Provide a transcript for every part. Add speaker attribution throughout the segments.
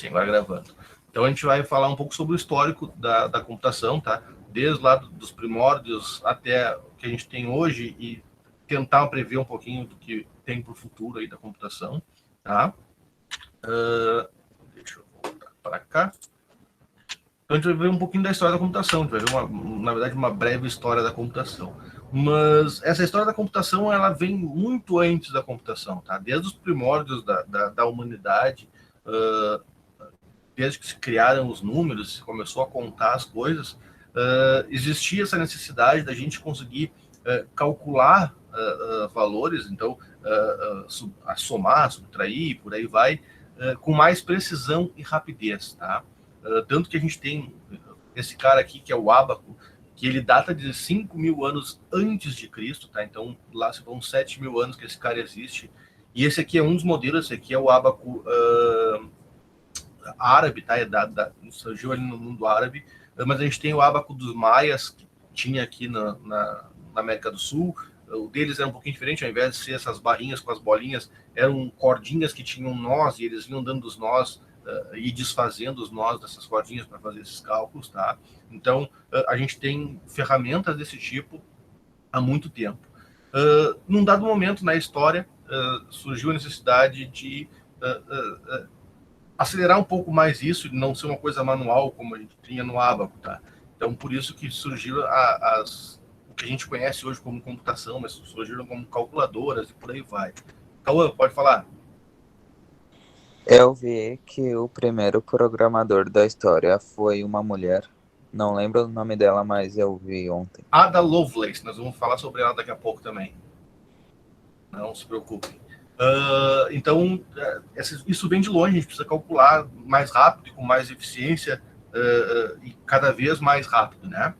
Speaker 1: agora gravando. Então a gente vai falar um pouco sobre o histórico da computação, tá? Desde lá dos primórdios até o que a gente tem hoje e tentar prever um pouquinho do que tem para o futuro aí da computação, tá? Deixa eu voltar para cá. Então a gente vai ver um pouquinho da história da computação, a gente vai ver, na verdade, uma breve história da computação. Mas essa história da computação, ela vem muito antes da computação, tá? Desde os primórdios da humanidade, desde que se criaram os números, se começou a contar as coisas, existia essa necessidade da gente conseguir calcular valores, então, a somar, subtrair, por aí vai, com mais precisão e rapidez, tá? Tanto que a gente tem esse cara aqui, que é o ábaco, que ele data de 5.000 anos antes de Cristo, tá? Então, lá se vão 7.000 anos que esse cara existe. E esse aqui é um dos modelos, esse aqui é o ábaco árabe, tá? Surgiu ali no mundo árabe, mas a gente tem o ábaco dos maias, que tinha aqui na América do Sul. O deles era um pouquinho diferente, ao invés de ser essas barrinhas com as bolinhas, eram cordinhas que tinham nós, e eles iam dando os nós e desfazendo os nós dessas cordinhas para fazer esses cálculos, tá? Então, a gente tem ferramentas desse tipo há muito tempo. Num dado momento na história, surgiu a necessidade de acelerar um pouco mais isso, e não ser uma coisa manual como a gente tinha no ábaco, tá? Então, por isso que surgiu o que a gente conhece hoje como computação, mas surgiram como calculadoras e por aí vai. Cauã, pode falar?
Speaker 2: Eu vi que o primeiro programador da história foi uma mulher. Não lembro o nome dela, mas eu vi ontem.
Speaker 1: Ada Lovelace, nós vamos falar sobre ela daqui a pouco também. Não se preocupem. Então, isso vem de longe, a gente precisa calcular mais rápido e com mais eficiência e cada vez mais rápido, né?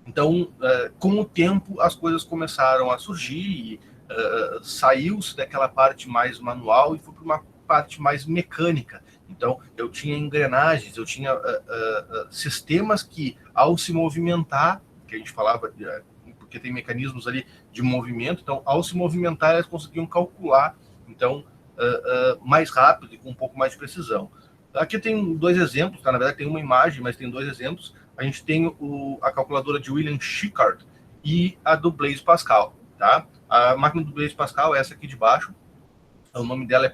Speaker 1: Então, com o tempo, as coisas começaram a surgir e saiu-se daquela parte mais manual e foi para uma parte mais mecânica. Então, eu tinha engrenagens, eu tinha sistemas que, ao se movimentar, que a gente falava, porque tem mecanismos ali de movimento, então, ao se movimentar, elas conseguiam calcular, então, mais rápido e com um pouco mais de precisão. Aqui tem dois exemplos, tá? Na verdade tem uma imagem, mas tem dois exemplos. A gente tem a calculadora de William Shepard e a do Blaise Pascal, tá? A máquina do Blaise Pascal é essa aqui de baixo. O nome dela é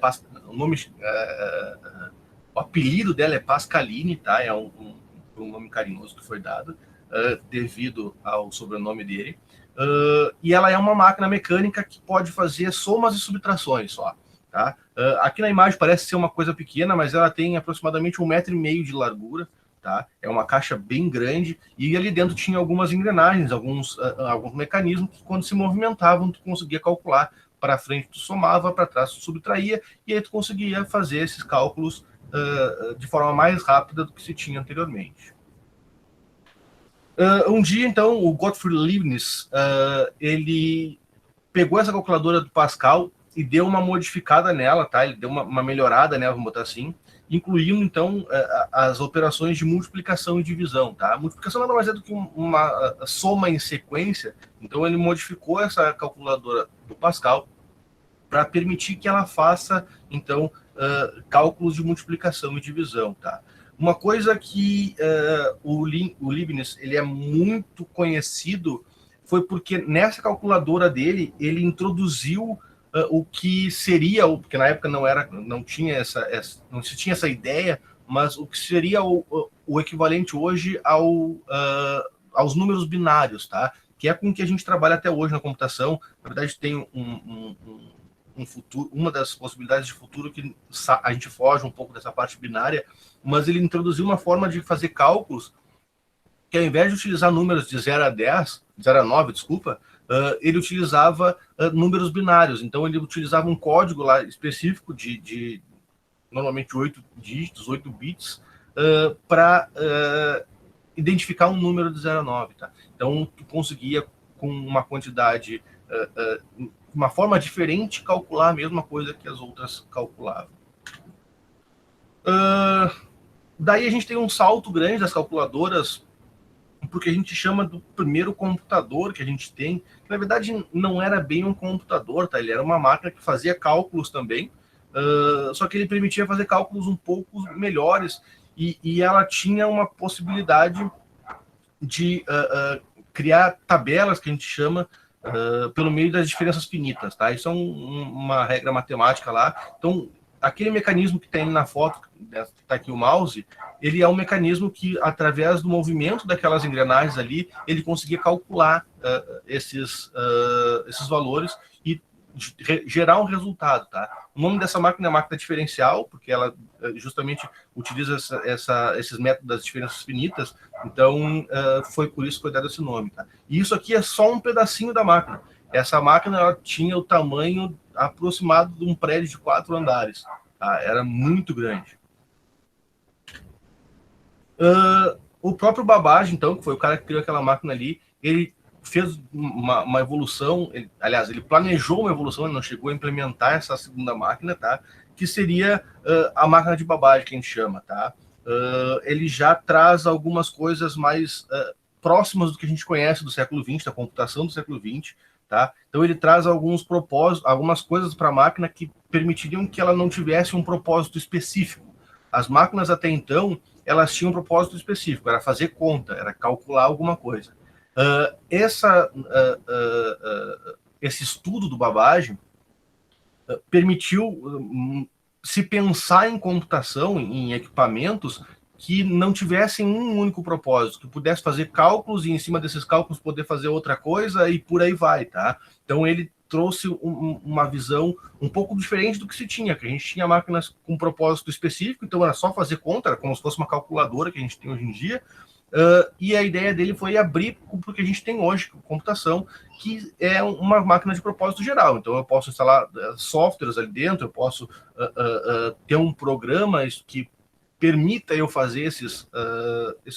Speaker 1: o apelido dela é Pascaline, tá? É um nome carinhoso que foi dado devido ao sobrenome dele. E ela é uma máquina mecânica que pode fazer somas e subtrações só, tá? Aqui na imagem parece ser uma coisa pequena, mas ela tem aproximadamente 1,5 metro de largura, tá? É uma caixa bem grande e ali dentro tinha algumas engrenagens, alguns mecanismos que quando se movimentavam tu conseguia calcular. Para frente tu somava, para trás tu subtraía, e aí tu conseguia fazer esses cálculos de forma mais rápida do que se tinha anteriormente. Um dia, então, o Gottfried Leibniz, ele pegou essa calculadora do Pascal e deu uma modificada nela, tá? Ele deu uma melhorada nela, vamos botar assim, incluindo, então, as operações de multiplicação e divisão, tá? A multiplicação nada mais é do que uma soma em sequência, então ele modificou essa calculadora do Pascal para permitir que ela faça, então, cálculos de multiplicação e divisão, tá? Uma coisa que o Leibniz, ele é muito conhecido foi porque nessa calculadora dele, ele introduziu o que seria, porque na época não se tinha essa ideia, mas o que seria o equivalente hoje aos números binários, tá? Que é com que a gente trabalha até hoje na computação. Na verdade, tem um futuro, uma das possibilidades de futuro que a gente foge um pouco dessa parte binária, mas ele introduziu uma forma de fazer cálculos que, ao invés de utilizar números de 0 a 10, 0 a 9, desculpa, ele utilizava números binários. Então, ele utilizava um código lá específico de normalmente 8 dígitos, 8 bits, para identificar um número de 0 a 9. Tá? Então, tu conseguia, com uma quantidade, uma forma diferente, calcular a mesma coisa que as outras calculavam. Daí a gente tem um salto grande das calculadoras, porque a gente chama do primeiro computador que a gente tem, que na verdade não era bem um computador, tá? Ele era uma máquina que fazia cálculos também, só que ele permitia fazer cálculos um pouco melhores e ela tinha uma possibilidade de criar tabelas, que a gente chama, pelo meio das diferenças finitas, tá? Isso é uma regra matemática lá. Então, aquele mecanismo que tem na foto, que está aqui o mouse, ele é um mecanismo que, através do movimento daquelas engrenagens ali, ele conseguia calcular esses valores e gerar um resultado, tá? O nome dessa máquina é máquina diferencial, porque ela justamente utiliza esses métodos das diferenças finitas, então foi por isso que foi dado esse nome, tá? E isso aqui é só um pedacinho da máquina. Essa máquina ela tinha o tamanho aproximado de um prédio de 4 andares, tá? Era muito grande. O próprio Babbage, então, que foi o cara que criou aquela máquina ali, ele fez uma evolução, ele planejou uma evolução, ele não chegou a implementar essa segunda máquina, tá? Que seria a máquina de Babbage, que a gente chama, tá? Ele já traz algumas coisas mais próximas do que a gente conhece do século XX, da computação do século XX, tá? Então ele traz alguns propósitos, algumas coisas para a máquina que permitiriam que ela não tivesse um propósito específico. As máquinas até então, elas tinham um propósito específico, era fazer conta, era calcular alguma coisa. Esse estudo do Babbage permitiu se pensar em computação, em equipamentos que não tivessem um único propósito, que pudesse fazer cálculos e em cima desses cálculos poder fazer outra coisa e por aí vai, tá? Então ele trouxe uma visão um pouco diferente do que se tinha, que a gente tinha máquinas com propósito específico, então era só fazer conta, era como se fosse uma calculadora que a gente tem hoje em dia, e a ideia dele foi abrir para o que a gente tem hoje, computação, que é uma máquina de propósito geral. Então eu posso instalar softwares ali dentro, eu posso ter um programa que permita eu fazer esses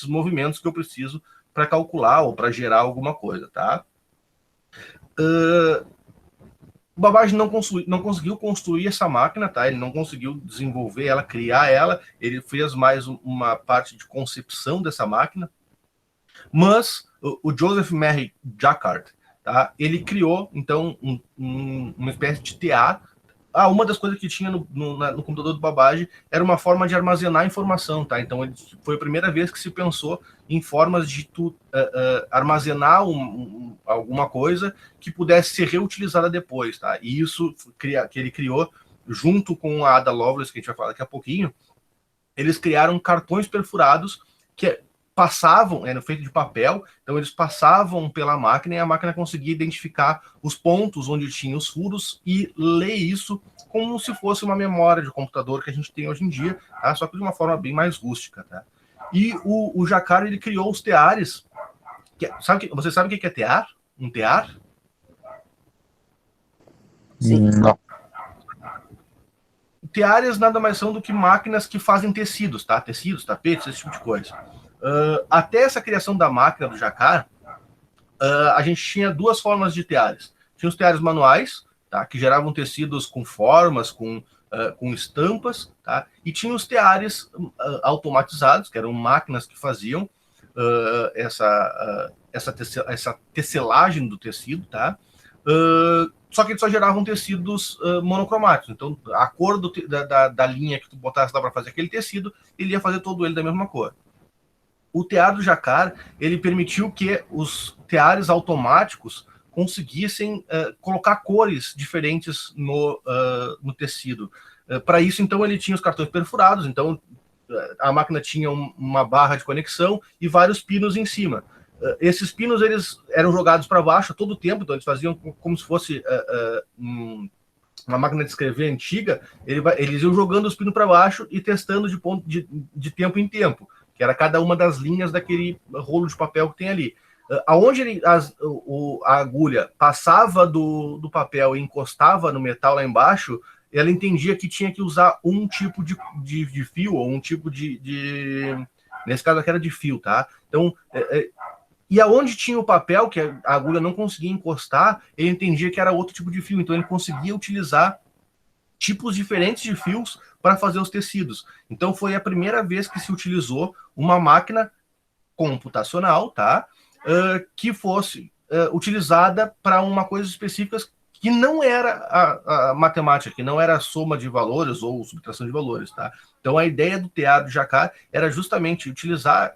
Speaker 1: movimentos que eu preciso para calcular ou para gerar alguma coisa, tá? O Babbage não conseguiu construir essa máquina, tá? Ele não conseguiu desenvolver ela, criar ela. Ele fez mais uma parte de concepção dessa máquina. Mas o Joseph Mary Jacquard, tá? Ele criou, então, uma espécie de TA. Uma das coisas que tinha no computador do Babbage era uma forma de armazenar informação, tá? Então, foi a primeira vez que se pensou em formas de armazenar alguma coisa que pudesse ser reutilizada depois, tá? E isso que ele criou junto com a Ada Lovelace, que a gente vai falar daqui a pouquinho. Eles criaram cartões perfurados que passavam, eram feitos de papel, então eles passavam pela máquina e a máquina conseguia identificar os pontos onde tinha os furos e ler isso como se fosse uma memória de computador que a gente tem hoje em dia, tá? Só que de uma forma bem mais rústica, tá? E o Jacquard, ele criou os teares. Você sabe o que é tear? Um tear?
Speaker 2: Sim. Não.
Speaker 1: Teares nada mais são do que máquinas que fazem tecidos, tá? Tecidos, tapetes, esse tipo de coisa. Até essa criação da máquina do Jacquard, a gente tinha duas formas de teares. Tinha os teares manuais, tá? Que geravam tecidos com formas, com estampas, tá? E tinha os teares automatizados, que eram máquinas que faziam essa tecelagem do tecido, tá? Só que eles só geravam tecidos monocromáticos. Então, a cor da linha que tu botasse lá para fazer aquele tecido, ele ia fazer todo ele da mesma cor. O tear do Jacquard, ele permitiu que os teares automáticos conseguissem colocar cores diferentes no tecido. Para isso, então, ele tinha os cartões perfurados, então a máquina tinha uma barra de conexão e vários pinos em cima. Esses pinos, eles eram jogados para baixo todo o tempo, então eles faziam como se fosse uma máquina de escrever antiga, eles iam jogando os pinos para baixo e testando de tempo em tempo, que era cada uma das linhas daquele rolo de papel que tem ali. Aonde a agulha passava do papel e encostava no metal lá embaixo, ela entendia que tinha que usar um tipo de fio, ou um tipo nesse caso aqui era de fio, tá? Então, e aonde tinha o papel, que a agulha não conseguia encostar, ele entendia que era outro tipo de fio, então ele conseguia utilizar tipos diferentes de fios para fazer os tecidos. Então foi a primeira vez que se utilizou uma máquina computacional, tá? Que fosse utilizada para uma coisa específica que não era a matemática, que não era a soma de valores ou subtração de valores, tá? Então a ideia do tear de Jacquard era justamente utilizar,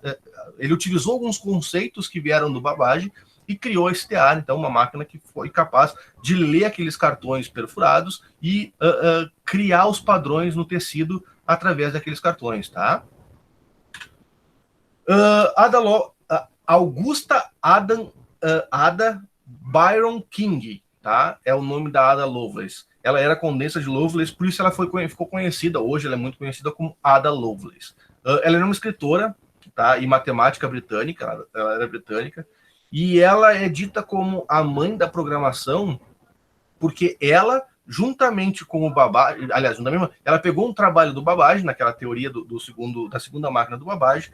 Speaker 1: ele utilizou alguns conceitos que vieram do Babbage e criou esse tear, então uma máquina que foi capaz de ler aqueles cartões perfurados e criar os padrões no tecido através daqueles cartões, tá? Augusta Ada Byron King, tá? É o nome da Ada Lovelace. Ela era condessa de Lovelace, por isso ela ficou conhecida, hoje ela é muito conhecida como Ada Lovelace. Ela era uma escritora, tá? E matemática britânica, ela era britânica, e ela é dita como a mãe da programação, porque ela, juntamente com o Babbage, aliás, ela pegou um trabalho do Babbage, naquela teoria da segunda máquina do Babbage,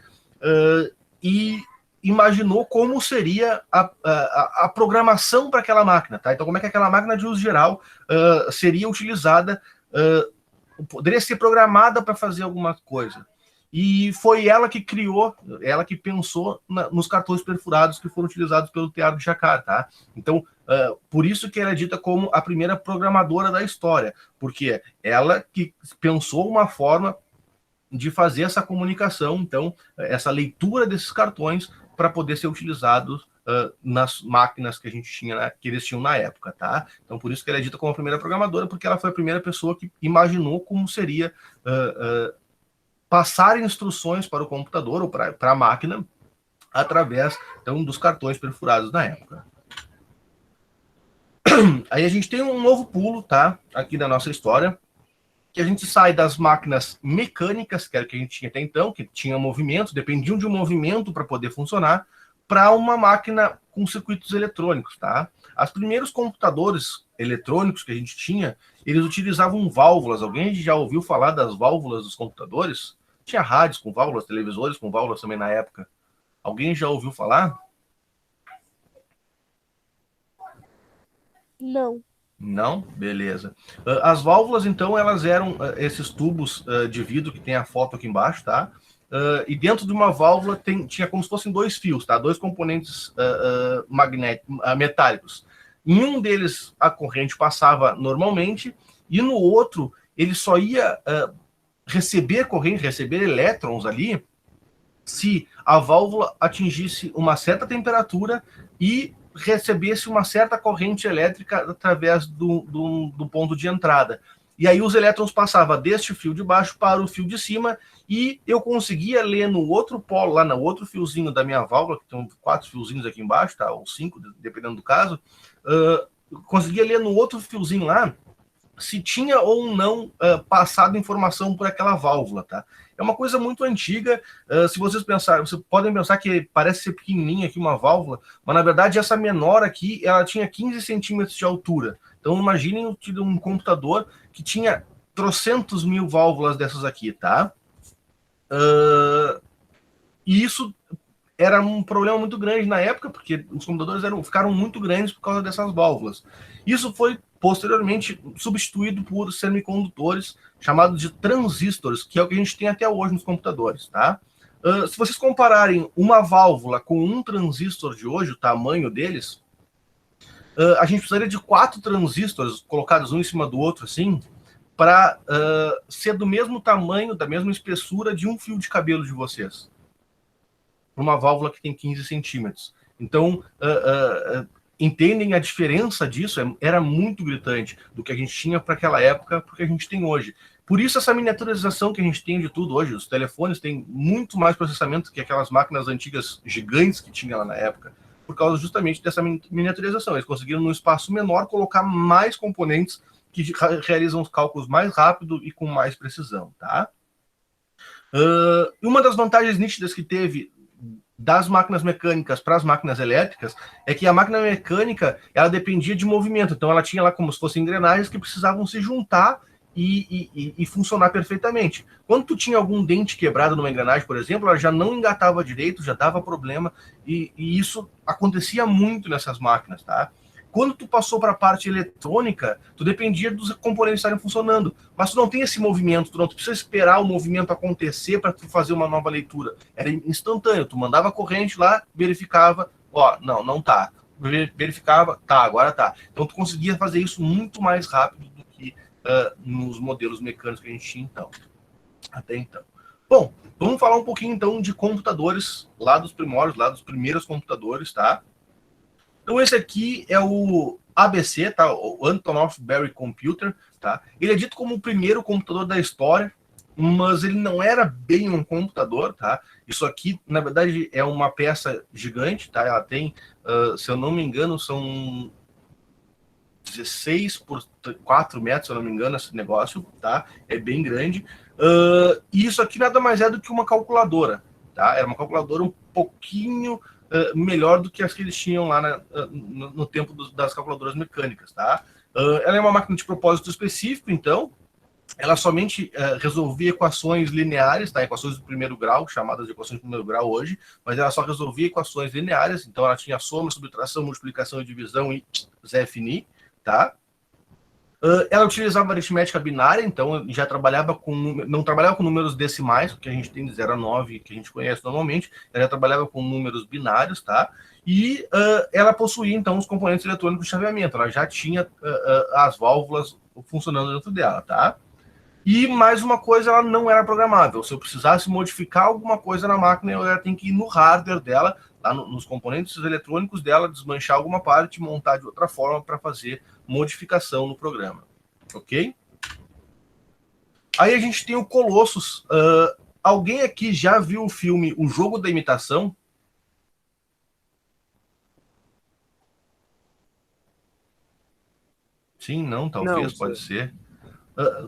Speaker 1: e imaginou como seria a programação para aquela máquina, tá? Então, como é que aquela máquina de uso geral seria utilizada, poderia ser programada para fazer alguma coisa. E foi ela que criou, ela que pensou nos cartões perfurados que foram utilizados pelo tear de Jacquard, tá? Então, por isso que ela é dita como a primeira programadora da história, porque ela que pensou uma forma de fazer essa comunicação, então, essa leitura desses cartões para poder ser utilizados nas máquinas que a gente tinha, né, que eles tinham na época, tá? Então, por isso que ela é dita como a primeira programadora, porque ela foi a primeira pessoa que imaginou como seria passar instruções para o computador ou para a máquina através, então, dos cartões perfurados na época. Aí a gente tem um novo pulo, tá? Aqui da nossa história, que a gente sai das máquinas mecânicas, que era o que a gente tinha até então, que tinha movimento, dependiam de um movimento para poder funcionar, para uma máquina com circuitos eletrônicos, tá? Os primeiros computadores eletrônicos que a gente tinha, eles utilizavam válvulas. Alguém já ouviu falar das válvulas dos computadores? Tinha rádios com válvulas, televisores com válvulas também na época. Alguém já ouviu falar?
Speaker 3: Não.
Speaker 1: Não? Beleza. As válvulas, então, elas eram esses tubos de vidro que tem a foto aqui embaixo, tá? E dentro de uma válvula tinha como se fossem dois fios, tá? Dois componentes metálicos. Em um deles, a corrente passava normalmente, e no outro, ele só ia receber corrente, receber elétrons ali, se a válvula atingisse uma certa temperatura e recebesse uma certa corrente elétrica através do ponto de entrada. E aí os elétrons passavam deste fio de baixo para o fio de cima e eu conseguia ler no outro polo, lá no outro fiozinho da minha válvula, que tem 4 fiozinhos aqui embaixo, tá? Ou 5, dependendo do caso, conseguia ler no outro fiozinho lá se tinha ou não passado informação por aquela válvula, tá? É uma coisa muito antiga. Se vocês podem pensar que parece ser pequenininha aqui uma válvula, mas na verdade essa menor aqui, ela tinha 15 centímetros de altura. Então imaginem um computador que tinha trocentos mil válvulas dessas aqui, tá? E isso era um problema muito grande na época, porque os computadores ficaram muito grandes por causa dessas válvulas. Isso foi posteriormente substituído por semicondutores chamados de transistores, que é o que a gente tem até hoje nos computadores, tá? Se vocês compararem uma válvula com um transistor de hoje, o tamanho deles, a gente precisaria de 4 transistores colocados um em cima do outro, assim, para ser do mesmo tamanho, da mesma espessura de um fio de cabelo de vocês. Uma válvula que tem 15 centímetros. Então, entendem a diferença disso? Era muito gritante do que a gente tinha para aquela época, para o que a gente tem hoje. Por isso, essa miniaturização que a gente tem de tudo hoje, os telefones têm muito mais processamento que aquelas máquinas antigas gigantes que tinha lá na época, por causa justamente dessa miniaturização. Eles conseguiram, num espaço menor, colocar mais componentes que realizam os cálculos mais rápido e com mais precisão, tá? Uma das vantagens nítidas que teve das máquinas mecânicas para as máquinas elétricas é que a máquina mecânica, ela dependia de movimento, então ela tinha lá como se fossem engrenagens que precisavam se juntar e funcionar perfeitamente. Quando tu tinha algum dente quebrado numa engrenagem, por exemplo, ela já não engatava direito, já dava problema, e isso acontecia muito nessas máquinas, tá? Quando tu passou para a parte eletrônica, tu dependia dos componentes estarem funcionando, mas tu não tem esse movimento, tu não precisa esperar o movimento acontecer para tu fazer uma nova leitura. Era instantâneo, tu mandava a corrente lá, verificava, ó, não tá. verificava, tá, agora tá. Então tu conseguia fazer isso muito mais rápido do que nos modelos mecânicos que a gente tinha até então. Bom, vamos falar um pouquinho então de computadores lá dos primórdios, lá dos primeiros computadores, tá? Então esse aqui é o ABC, tá? O Antonov Berry Computer, tá? Ele é dito como o primeiro computador da história, mas ele não era bem um computador, tá? Isso aqui, na verdade, é uma peça gigante, tá? Ela tem, se eu não me engano, são 16 por 4 metros, se eu não me engano, esse negócio, tá? É bem grande. E isso aqui nada mais é do que uma calculadora, tá? Era uma calculadora um pouquinho melhor do que as que eles tinham lá no tempo das calculadoras mecânicas, tá? Ela é uma máquina de propósito específico, então, ela somente resolvia equações lineares, tá? Equações do primeiro grau, chamadas de equações do primeiro grau hoje, mas ela só resolvia equações lineares, então ela tinha soma, subtração, multiplicação e divisão e Zé Fini, tá? Ela utilizava aritmética binária, então já trabalhava não trabalhava com números decimais, que a gente tem de 0 a 9, que a gente conhece normalmente, ela já trabalhava com números binários, tá? E ela possuía, então, os componentes eletrônicos de chaveamento, ela já tinha as válvulas funcionando dentro dela, tá? E mais uma coisa, ela não era programável. Se eu precisasse modificar alguma coisa na máquina, eu ia ter que ir no hardware dela, lá nos componentes eletrônicos dela, desmanchar alguma parte e montar de outra forma para fazer modificação no programa. Ok? Aí a gente tem o Colossus. Alguém aqui já viu o filme O Jogo da Imitação? Sim, não, talvez, não, pode ser.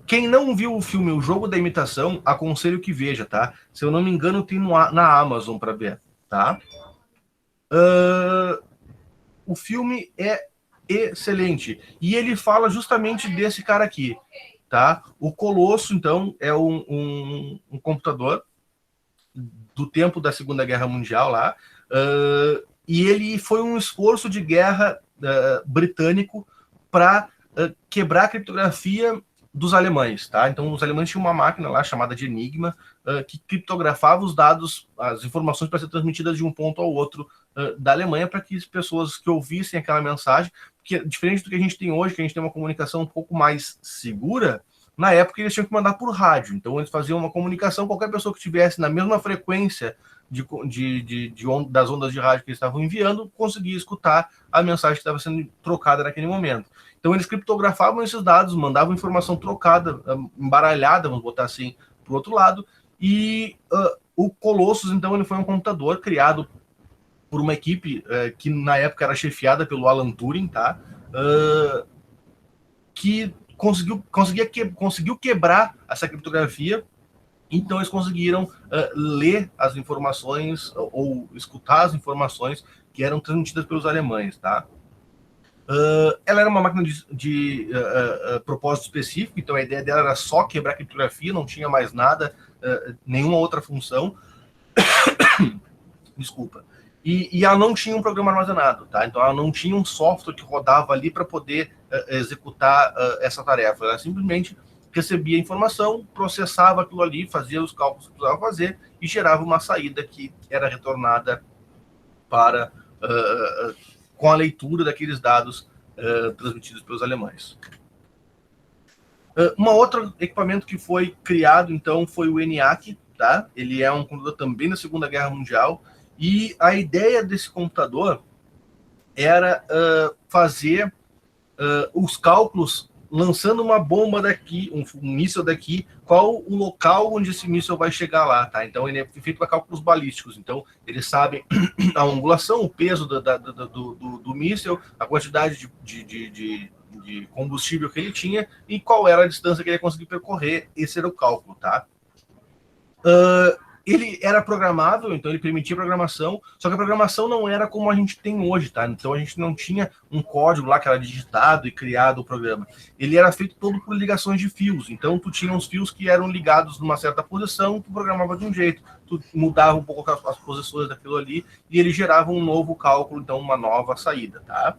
Speaker 1: Quem não viu o filme O Jogo da Imitação, aconselho que veja, tá? Se eu não me engano, tem na Amazon para ver, tá? O filme é excelente. E ele fala justamente desse cara aqui, tá? O Colosso, então, é um computador do tempo da Segunda Guerra Mundial lá, e ele foi um esforço de guerra britânico para quebrar a criptografia dos alemães, tá? Então, os alemães tinham uma máquina lá chamada de Enigma que criptografava os dados, as informações para ser transmitidas de um ponto ao outro da Alemanha para que as pessoas que ouvissem aquela mensagem, que diferente do que a gente tem hoje, que a gente tem uma comunicação um pouco mais segura, na época eles tinham que mandar por rádio. Então, eles faziam uma comunicação, qualquer pessoa que estivesse na mesma frequência das ondas de rádio que eles estavam enviando, conseguia escutar a mensagem que estava sendo trocada naquele momento. Então, eles criptografavam esses dados, mandavam informação trocada, embaralhada, vamos botar assim, para o outro lado. E o Colossus, então, ele foi um computador criado por uma equipe que, na época, era chefiada pelo Alan Turing, tá? Que conseguiu quebrar essa criptografia. Então, eles conseguiram ler as informações ou escutar as informações que eram transmitidas pelos alemães, tá? Ela era uma máquina de propósito específico, então a ideia dela era só quebrar a criptografia, não tinha mais nada, nenhuma outra função. Desculpa. E ela não tinha um programa armazenado, tá? Então ela não tinha um software que rodava ali para poder executar essa tarefa. Ela simplesmente recebia a informação, processava aquilo ali, fazia os cálculos que precisava fazer e gerava uma saída que era retornada para com a leitura daqueles dados transmitidos pelos alemães. Um outro equipamento que foi criado, então, foi o ENIAC, tá? Ele é um computador também da Segunda Guerra Mundial, e a ideia desse computador era fazer os cálculos lançando uma bomba daqui, um míssil daqui, qual o local onde esse míssil vai chegar lá, tá? Então, ele é feito para cálculos balísticos. Então, eles sabem a angulação, o peso do míssil, a quantidade de combustível que ele tinha e qual era a distância que ele ia conseguir percorrer. Esse era o cálculo, tá? Ele era programável, então ele permitia programação, só que a programação não era como a gente tem hoje, tá? Então a gente não tinha um código lá que era digitado e criado o programa. Ele era feito todo por ligações de fios, então tu tinha uns fios que eram ligados numa certa posição, tu programava de um jeito, tu mudava um pouco as posições daquilo ali e ele gerava um novo cálculo, então uma nova saída, tá?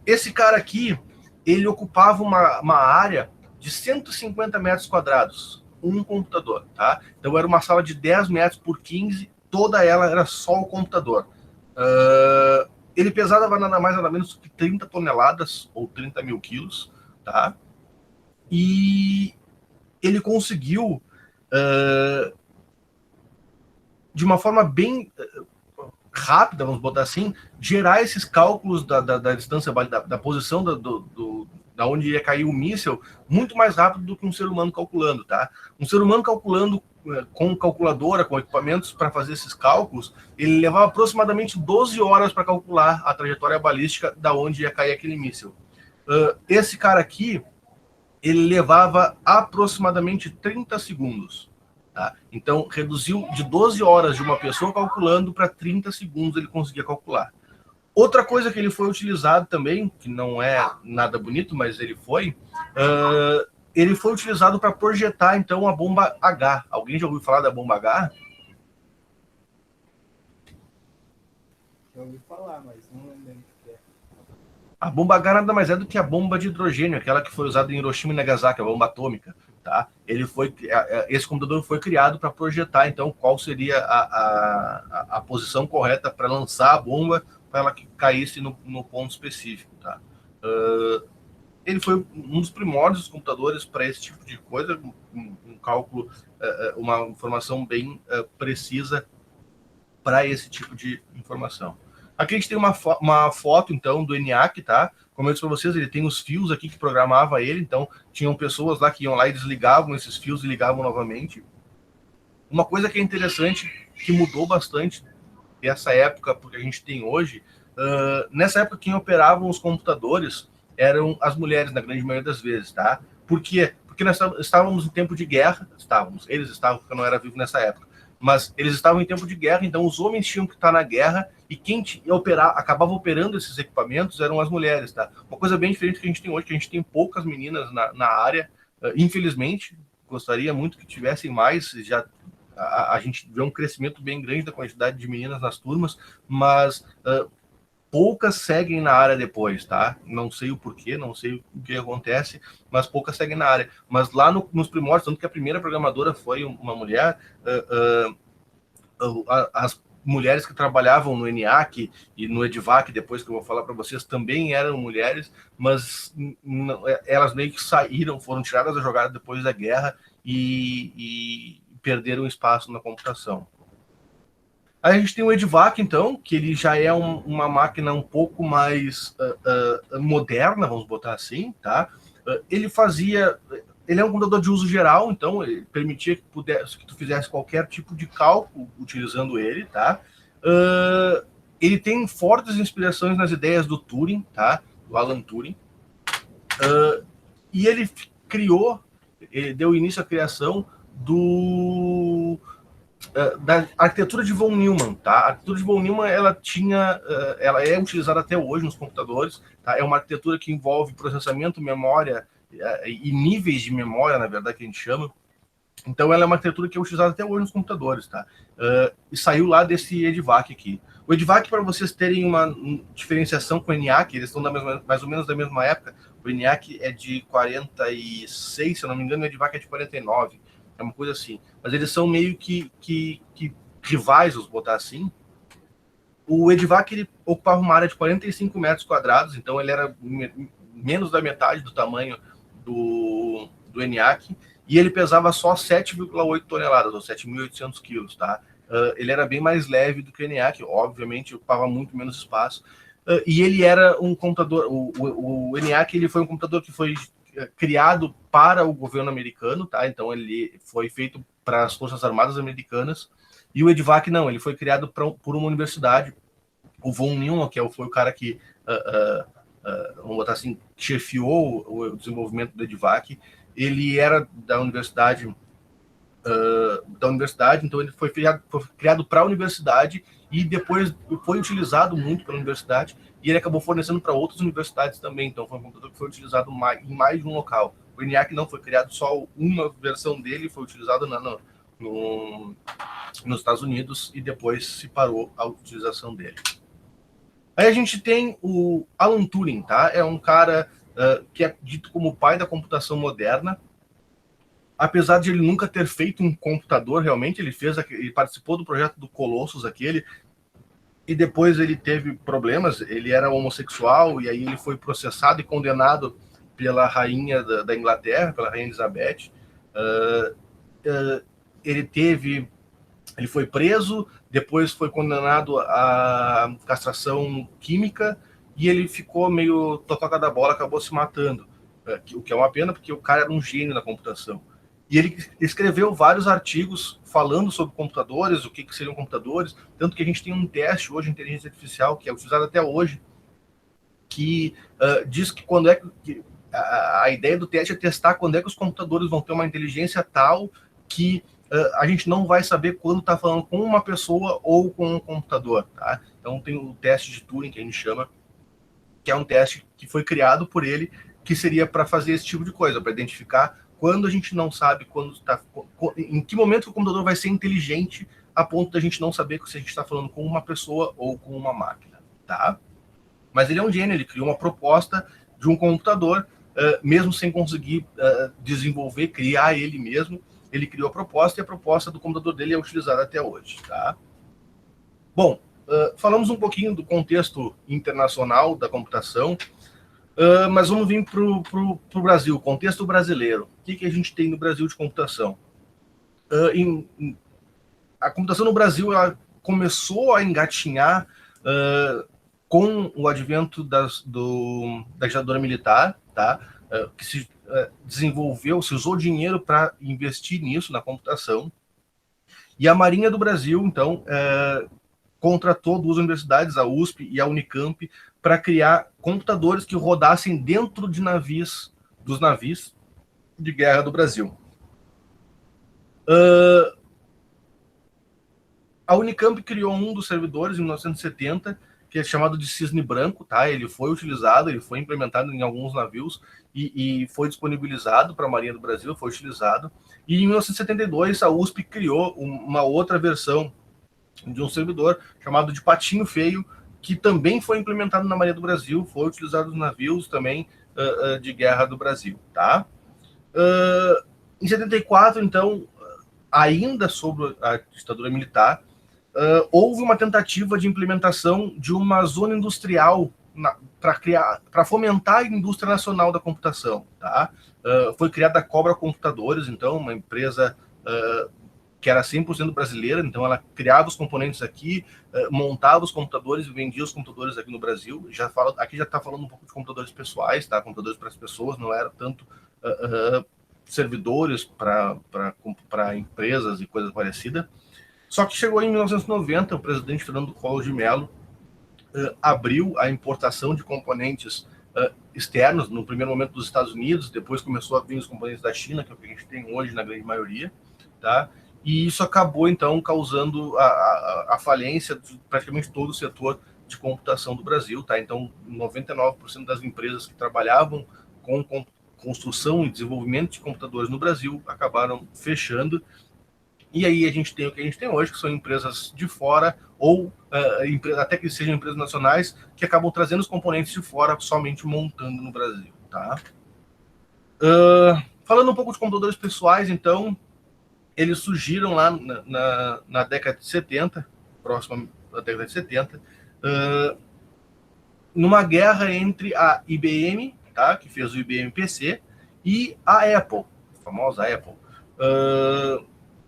Speaker 1: Esse cara aqui, ele ocupava uma área de 150 metros quadrados, um computador, tá? Então era uma sala de 10 metros por 15, toda ela era só o computador. Ele pesava nada mais nada menos que 30 toneladas ou 30 mil quilos, tá? E ele conseguiu, de uma forma bem rápida, vamos botar assim, gerar esses cálculos da distância, da posição da onde ia cair o míssil, muito mais rápido do que um ser humano calculando, tá? Um ser humano calculando com calculadora, com equipamentos para fazer esses cálculos, ele levava aproximadamente 12 horas para calcular a trajetória balística da onde ia cair aquele míssil. Esse cara aqui, ele levava aproximadamente 30 segundos. Tá? Então, reduziu de 12 horas de uma pessoa calculando para 30 segundos ele conseguia calcular. Outra coisa que ele foi utilizado também, que não é nada bonito, mas ele foi utilizado para projetar, então, a bomba H. Alguém já ouviu falar da bomba H?
Speaker 3: Já ouvi falar, mas não lembro o que é.
Speaker 1: A bomba H nada mais é do que a bomba de hidrogênio, aquela que foi usada em Hiroshima e Nagasaki, a bomba atômica. Tá? Esse computador foi criado para projetar, então, qual seria a posição correta para lançar a bomba para ela que caísse no ponto específico. Tá? Ele foi um dos primórdios dos computadores para esse tipo de coisa, um cálculo, uma informação bem precisa para esse tipo de informação. Aqui a gente tem uma foto, então, do ENIAC, tá? Como eu disse para vocês, ele tem os fios aqui que programava ele, então tinham pessoas lá que iam lá e desligavam esses fios e ligavam novamente. Uma coisa que é interessante, que mudou bastante dessa época porque a gente tem hoje, nessa época quem operavam os computadores eram as mulheres, na grande maioria das vezes, tá? Por quê? Porque nós estávamos em tempo de guerra, eles estavam, porque eu não era vivo nessa época, mas eles estavam em tempo de guerra, então os homens tinham que estar na guerra e quem acabava operando esses equipamentos eram as mulheres, tá? Uma coisa bem diferente que a gente tem hoje, que a gente tem poucas meninas na área, infelizmente, gostaria muito que tivessem mais, já a gente vê um crescimento bem grande da quantidade de meninas nas turmas, mas poucas seguem na área depois, tá? Não sei o porquê, não sei o que acontece, mas poucas seguem na área. Mas lá nos primórdios, tanto que a primeira programadora foi uma mulher, as mulheres que trabalhavam no ENIAC e no EDVAC, depois que eu vou falar para vocês, também eram mulheres, mas elas meio que saíram, foram tiradas da jogada depois da guerra e perderam espaço na computação. Aí a gente tem o EDVAC, então, que ele já é uma máquina um pouco mais moderna, vamos botar assim, tá? Ele é um computador de uso geral, então ele permitia que tu fizesse qualquer tipo de cálculo utilizando ele, tá? Ele tem fortes inspirações nas ideias do Turing, tá? Do Alan Turing. E ele deu início à criação da arquitetura de von Neumann, tá? A arquitetura de von Neumann, ela é utilizada até hoje nos computadores, tá? É uma arquitetura que envolve processamento, memória e níveis de memória, na verdade, que a gente chama. Então, ela é uma arquitetura que é utilizada até hoje nos computadores, tá? E saiu lá desse EDVAC aqui. O EDVAC, para vocês terem uma diferenciação com o ENIAC, eles estão mais ou menos da mesma época. O ENIAC é de 46, se eu não me engano, o EDVAC é de 49. É uma coisa assim. Mas eles são meio que rivais, vamos botar assim. O EDVAC, ele ocupava uma área de 45 metros quadrados, então ele era menos da metade do tamanho do ENIAC, e ele pesava só 7,8 toneladas, ou 7.800 quilos, tá? Ele era bem mais leve do que o ENIAC, obviamente ocupava muito menos espaço, e ele era um computador, o ENIAC, ele foi um computador que foi criado para o governo americano, tá? Então ele foi feito para as Forças Armadas Americanas, e o EDVAC não, ele foi criado por uma universidade. O von Neumann, que foi o cara que, vamos botar assim, chefiou o desenvolvimento do EDVAC, ele era da universidade, então ele foi criado para a universidade e depois foi utilizado muito pela universidade e ele acabou fornecendo para outras universidades também. Então foi um computador que foi utilizado em mais de um local. O ENIAC não foi criado só uma versão dele, foi utilizado nos Estados Unidos e depois se parou a utilização dele. Aí a gente tem o Alan Turing, tá? É um cara que é dito como o pai da computação moderna. Apesar de ele nunca ter feito um computador, realmente, ele participou do projeto do Colossus, e depois ele teve problemas, ele era homossexual, e aí ele foi processado e condenado pela rainha da Inglaterra, pela rainha Elizabeth. Ele foi preso, depois foi condenado à castração química, e ele ficou meio totoca da bola, acabou se matando, o que é uma pena, porque o cara era um gênio na computação. E ele escreveu vários artigos falando sobre computadores, o que seriam computadores, tanto que a gente tem um teste hoje de inteligência artificial, que é utilizado até hoje, que diz que quando é que a ideia do teste é testar quando é que os computadores vão ter uma inteligência tal que a gente não vai saber quando está falando com uma pessoa ou com um computador. Tá? Então tem o teste de Turing, que a gente chama, que é um teste que foi criado por ele, que seria para fazer esse tipo de coisa, para identificar quando a gente não sabe em que momento o computador vai ser inteligente a ponto da gente não saber se a gente está falando com uma pessoa ou com uma máquina. Tá? Mas ele é um gênio, ele criou uma proposta de um computador, mesmo sem conseguir desenvolver, criar ele mesmo. Ele criou a proposta, e a proposta do computador dele é utilizada até hoje. Tá? Bom, falamos um pouquinho do contexto internacional da computação, mas vamos vir para o Brasil, contexto brasileiro. O que a gente tem no Brasil de computação? A computação no Brasil ela começou a engatinhar com o advento da ditadura militar, tá? Que se desenvolveu, se usou dinheiro para investir nisso, na computação. E a Marinha do Brasil, então, contratou duas universidades, a USP e a Unicamp, para criar computadores que rodassem dentro de dos navios de guerra do Brasil. A Unicamp criou um dos servidores em 1970, que é chamado de Cisne Branco, tá? Ele foi utilizado, ele foi implementado em alguns navios e foi disponibilizado para a Marinha do Brasil, foi utilizado. E em 1972, a USP criou uma outra versão de um servidor chamado de Patinho Feio, que também foi implementado na Marinha do Brasil, foi utilizado nos navios também de guerra do Brasil, tá? Em 74, então, ainda sob a ditadura militar, houve uma tentativa de implementação de uma zona industrial para fomentar a indústria nacional da computação, tá? Foi criada a Cobra Computadores, então, uma empresa que era 100% brasileira, então ela criava os componentes aqui, montava os computadores e vendia os computadores aqui no Brasil. Aqui já está falando um pouco de computadores pessoais, tá? Computadores para as pessoas, não era tanto servidores para empresas e coisas parecidas. Só que chegou em 1990, o presidente Fernando Collor de Mello abriu a importação de componentes externos, no primeiro momento dos Estados Unidos, depois começou a vir os componentes da China, que é o que a gente tem hoje na grande maioria, tá? E isso acabou, então, causando a falência de praticamente todo o setor de computação do Brasil, tá? Então, 99% das empresas que trabalhavam com construção e desenvolvimento de computadores no Brasil acabaram fechando. E aí a gente tem o que a gente tem hoje, que são empresas de fora, ou até que sejam empresas nacionais, que acabam trazendo os componentes de fora, somente montando no Brasil, tá? Falando um pouco de computadores pessoais, então, eles surgiram lá na década de 70, próxima da década de 70, numa guerra entre a IBM, tá, que fez o IBM PC, e a Apple, a famosa Apple.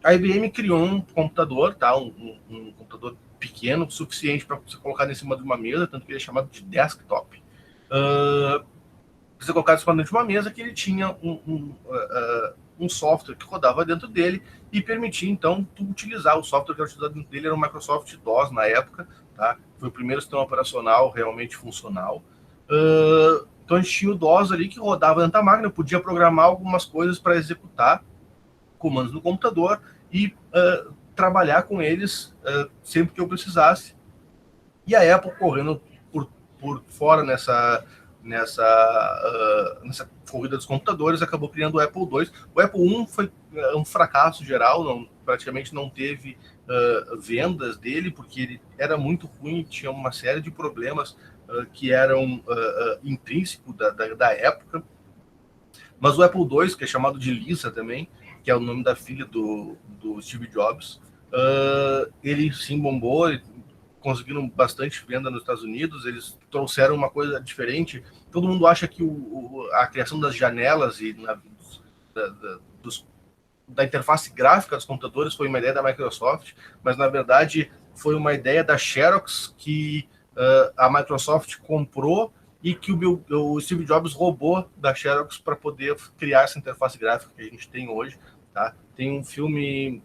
Speaker 1: A IBM criou um computador, tá, um computador pequeno, suficiente para você colocar em cima de uma mesa, tanto que ele é chamado de desktop. Você colocar em cima de uma mesa que ele tinha um software que rodava dentro dele e permitia, então, tu utilizar o software que era utilizado dentro dele, era o Microsoft DOS na época, tá? Foi o primeiro sistema operacional realmente funcional. Então a gente tinha o DOS ali que rodava dentro da máquina, eu podia programar algumas coisas para executar comandos no computador e trabalhar com eles sempre que eu precisasse. E a Apple, correndo por fora nessa corrida dos computadores, acabou criando o Apple II. O Apple I foi um fracasso geral, praticamente não teve vendas dele, porque ele era muito ruim, tinha uma série de problemas que eram intrínsecos da época. Mas o Apple II, que é chamado de Lisa também, que é o nome da filha do Steve Jobs, ele sim bombou, conseguiram bastante venda nos Estados Unidos, eles trouxeram uma coisa diferente. Todo mundo acha que a criação das janelas e da interface gráfica dos computadores foi uma ideia da Microsoft, mas na verdade foi uma ideia da Xerox que a Microsoft comprou e que o Steve Jobs roubou da Xerox para poder criar essa interface gráfica que a gente tem hoje. Tá? Tem um filme